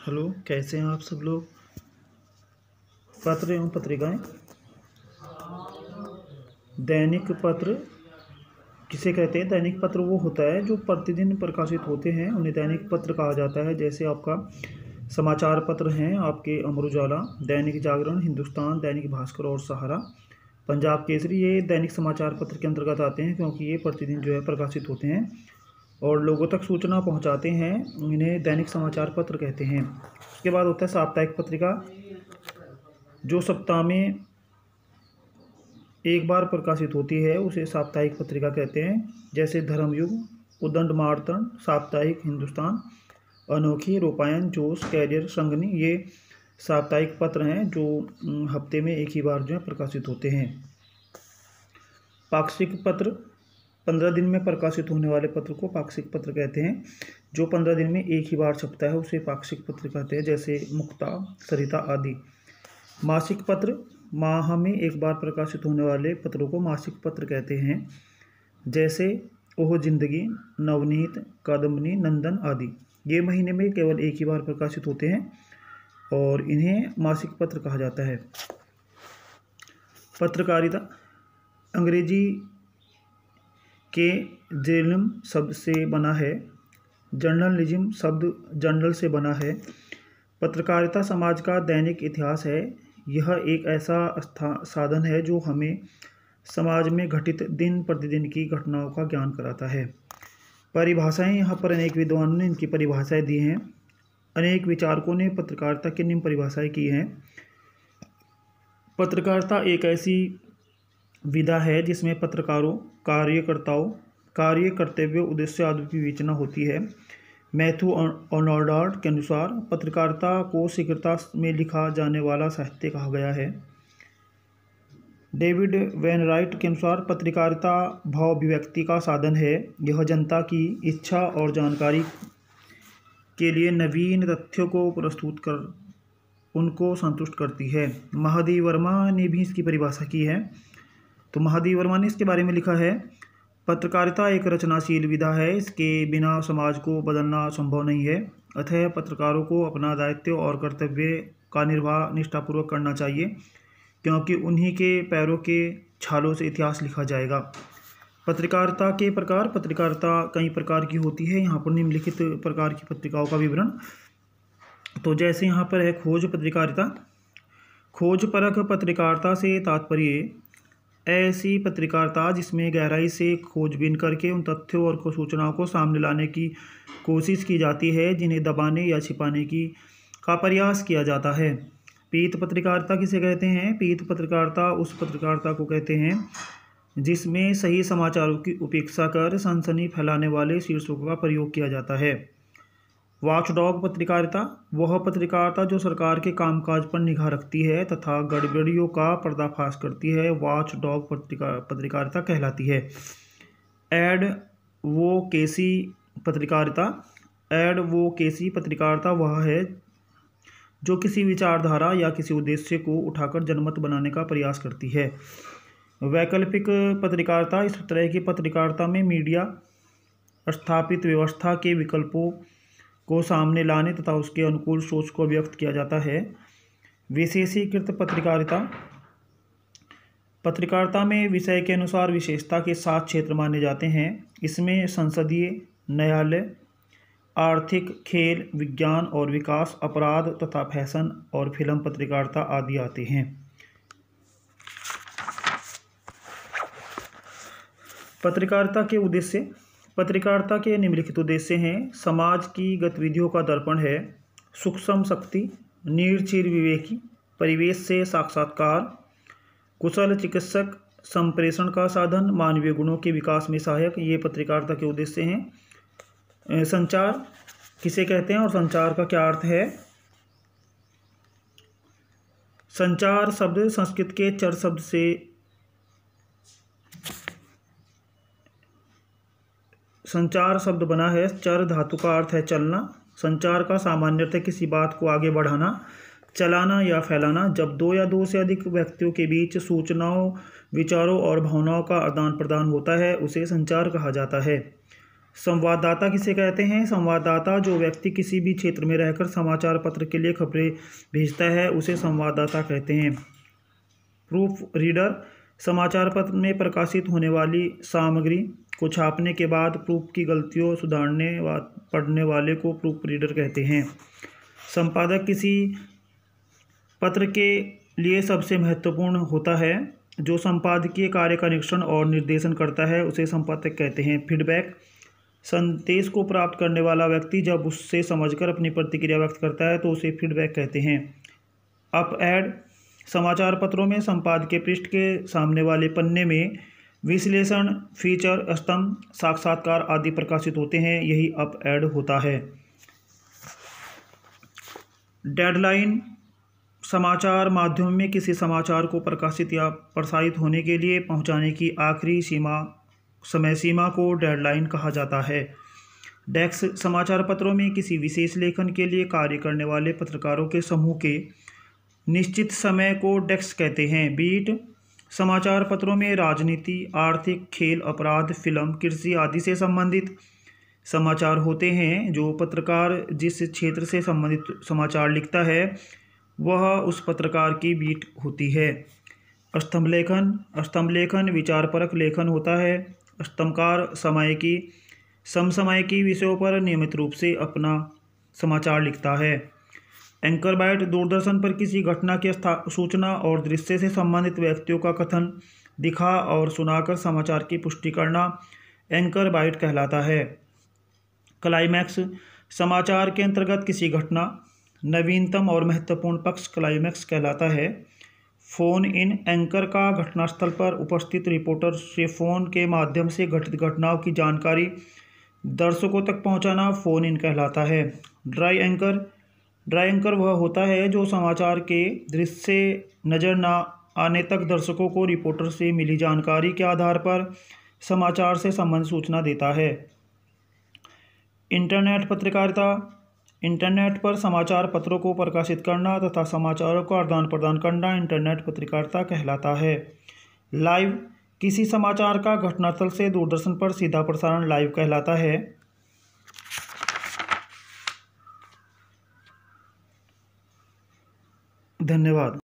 Hello, कैसे हैं आप सब लोग। पत्र एवं पत्रिकाएं। दैनिक पत्र किसे कहते हैं? दैनिक पत्र वो होता है जो प्रतिदिन प्रकाशित होते हैं, उन्हें दैनिक पत्र कहा जाता है। जैसे आपका समाचार पत्र हैं आपके अमर उजाला, दैनिक जागरण, हिंदुस्तान, दैनिक भास्कर और सहारा, पंजाब केसरी। ये दैनिक समाचार पत्र के अंतर्गत आते हैं क्योंकि ये प्रतिदिन जो है प्रकाशित होते हैं और लोगों तक सूचना पहुंचाते हैं। इन्हें दैनिक समाचार पत्र कहते हैं। उसके बाद होता है साप्ताहिक पत्रिका, जो सप्ताह में एक बार प्रकाशित होती है, उसे साप्ताहिक पत्रिका कहते हैं। जैसे धर्मयुग, उदंड मार्तंड, साप्ताहिक हिंदुस्तान, अनोखी, रूपायन, जोश, कैरियर, संगनी, ये साप्ताहिक पत्र हैं जो हफ्ते में एक ही बार जो है प्रकाशित होते हैं। पाक्षिक पत्र, 15 दिन में प्रकाशित होने वाले पत्र को पाक्षिक पत्र कहते हैं। जो 15 दिन में एक ही बार छपता है उसे पाक्षिक पत्र कहते हैं, जैसे मुक्ता, सरिता आदि। मासिक पत्र, माह में एक बार प्रकाशित होने वाले पत्रों को मासिक पत्र कहते हैं, जैसे ओह जिंदगी, नवनीत, कादम्बनी, नंदन आदि। ये महीने में केवल एक ही बार प्रकाशित होते हैं और इन्हें मासिक पत्र कहा जाता है। पत्रकारिता अंग्रेजी के जर्नलिज्म शब्द से बना है। जर्नलिज्म शब्द जर्नल से बना है। पत्रकारिता समाज का दैनिक इतिहास है। यह एक ऐसा साधन है जो हमें समाज में घटित दिन प्रतिदिन की घटनाओं का ज्ञान कराता है। परिभाषाएं, यहाँ पर अनेक विद्वानों ने इनकी परिभाषाएं दी हैं। अनेक विचारकों ने पत्रकारिता की निम्न परिभाषाएं की हैं। पत्रकारिता एक ऐसी विधा है जिसमें पत्रकारों, कार्यकर्ताओं, कार्य, कर्तव्य, उद्देश्य आदि की विवेचना होती है। मैथ्यू अर्नोल्ड के अनुसार पत्रकारिता को शीघ्रता में लिखा जाने वाला साहित्य कहा गया है। डेविड वेनराइट के अनुसार पत्रकारिता भाव अभिव्यक्ति का साधन है। यह जनता की इच्छा और जानकारी के लिए नवीन तथ्यों को प्रस्तुत कर उनको संतुष्ट करती है। महादेव वर्मा ने भी इसकी परिभाषा की है। तो महादेव वर्मा ने इसके बारे में लिखा है, पत्रकारिता एक रचनाशील विधा है, इसके बिना समाज को बदलना संभव नहीं है। अतः पत्रकारों को अपना दायित्व और कर्तव्य का निर्वाह निष्ठापूर्वक करना चाहिए, क्योंकि उन्हीं के पैरों के छालों से इतिहास लिखा जाएगा। पत्रकारिता के प्रकार, पत्रकारिता कई प्रकार की होती है। यहाँ पर निम्नलिखित प्रकार की पत्रिकाओं का विवरण। तो जैसे यहाँ पर है खोज पत्रकारिता। खोजपरक पत्रकारिता से तात्पर्य ऐसी पत्रकारिता जिसमें गहराई से खोजबीन करके उन तथ्यों और सूचनाओं को सामने लाने की कोशिश की जाती है जिन्हें दबाने या छिपाने का प्रयास किया जाता है। पीत पत्रकारिता किसे कहते हैं? पीत पत्रकारिता उस पत्रकारिता को कहते हैं जिसमें सही समाचारों की उपेक्षा कर सनसनी फैलाने वाले शीर्षकों का प्रयोग किया जाता है। वॉचडॉग पत्रकारिता वह पत्रकारिता जो सरकार के कामकाज पर निगाह रखती है तथा गड़बड़ियों का पर्दाफाश करती है, वॉचडॉग पत्रकारिता कहलाती है। एडवोकेसी पत्रकारिता एडवोकेसी पत्रकारिता वह है जो किसी विचारधारा या किसी उद्देश्य को उठाकर जनमत बनाने का प्रयास करती है। वैकल्पिक पत्रकारिता इस तरह की पत्रकारिता में मीडिया स्थापित व्यवस्था के विकल्पों को सामने लाने तथा उसके अनुकूल सोच को व्यक्त किया जाता है। विशेषीकृत पत्रकारिता में विषय के अनुसार विशेषता के 7 क्षेत्र माने जाते हैं। इसमें संसदीय, न्यायालय, आर्थिक, खेल, विज्ञान और विकास, अपराध तथा फैशन और फिल्म पत्रकारिता आदि आते हैं। पत्रकारिता के उद्देश्य। पत्रकारिता के निम्नलिखित उद्देश्य हैं। समाज की गतिविधियों का दर्पण है, सूक्ष्म शक्ति, निर्चीर विवेकी, परिवेश से साक्षात्कार, कुशल चिकित्सक, संप्रेषण का साधन, मानवीय गुणों के विकास में सहायक। ये पत्रकारिता के उद्देश्य हैं। संचार किसे कहते हैं और संचार का क्या अर्थ है? संचार शब्द संस्कृत के चर शब्द से संचार शब्द बना है। चर धातु का अर्थ है चलना। संचार का सामान्य अर्थ है किसी बात को आगे बढ़ाना, चलाना या फैलाना। जब 2 या 2 से अधिक व्यक्तियों के बीच सूचनाओं, विचारों और भावनाओं का आदान प्रदान होता है उसे संचार कहा जाता है। संवाददाता किसे कहते हैं? संवाददाता जो व्यक्ति किसी भी क्षेत्र में रहकर समाचार पत्र के लिए खबरें भेजता है उसे संवाददाता कहते हैं। प्रूफ रीडर समाचार पत्र में प्रकाशित होने वाली सामग्री को छापने के बाद प्रूफ की गलतियों सुधारने व पढ़ने वाले को प्रूफ रीडर कहते हैं। संपादक किसी पत्र के लिए सबसे महत्वपूर्ण होता है। जो संपादकीय कार्य का निरीक्षण और निर्देशन करता है उसे संपादक कहते हैं। फीडबैक संदेश को प्राप्त करने वाला व्यक्ति जब उससे समझकर अपनी प्रतिक्रिया व्यक्त करता है तो उसे फीडबैक कहते हैं। अप एड समाचार पत्रों में संपादकीय पृष्ठ के सामने वाले पन्ने में विश्लेषण, फीचर, स्तंभ, साक्षात्कार आदि प्रकाशित होते हैं। यही अप एड होता है। डेडलाइन समाचार माध्यम में किसी समाचार को प्रकाशित या प्रसारित होने के लिए पहुंचाने की आखिरी समय सीमा को डेडलाइन कहा जाता है। डेस्क समाचार पत्रों में किसी विशेष लेखन के लिए कार्य करने वाले पत्रकारों के समूह के निश्चित समय को डेस्क कहते हैं। बीट समाचार पत्रों में राजनीति, आर्थिक, खेल, अपराध, फिल्म, कृषि आदि से संबंधित समाचार होते हैं। जो पत्रकार जिस क्षेत्र से संबंधित समाचार लिखता है वह उस पत्रकार की बीट होती है। स्तंभ लेखन विचारपरक लेखन होता है। स्तंभकार समसामयिकी विषयों पर नियमित रूप से अपना समाचार लिखता है। एंकर बाइट दूरदर्शन पर किसी घटना की सूचना और दृश्य से संबंधित व्यक्तियों का कथन दिखा और सुनाकर समाचार की पुष्टि करना एंकर बाइट कहलाता है। क्लाइमैक्स समाचार के अंतर्गत किसी घटना नवीनतम और महत्वपूर्ण पक्ष क्लाइमैक्स कहलाता है। फ़ोन इन एंकर का घटनास्थल पर उपस्थित रिपोर्टर से फ़ोन के माध्यम से घटित घटनाओं की जानकारी दर्शकों तक पहुंचाना फ़ोन इन कहलाता है। ड्राई एंकर वह होता है जो समाचार के दृश्य नज़र न आने तक दर्शकों को रिपोर्टर से मिली जानकारी के आधार पर समाचार से संबंधित सूचना देता है। इंटरनेट पत्रकारिता इंटरनेट पर समाचार पत्रों को प्रकाशित करना तथा समाचारों का आदान प्रदान करना इंटरनेट पत्रकारिता कहलाता है। लाइव किसी समाचार का घटनास्थल से दूरदर्शन पर सीधा प्रसारण लाइव कहलाता है। धन्यवाद।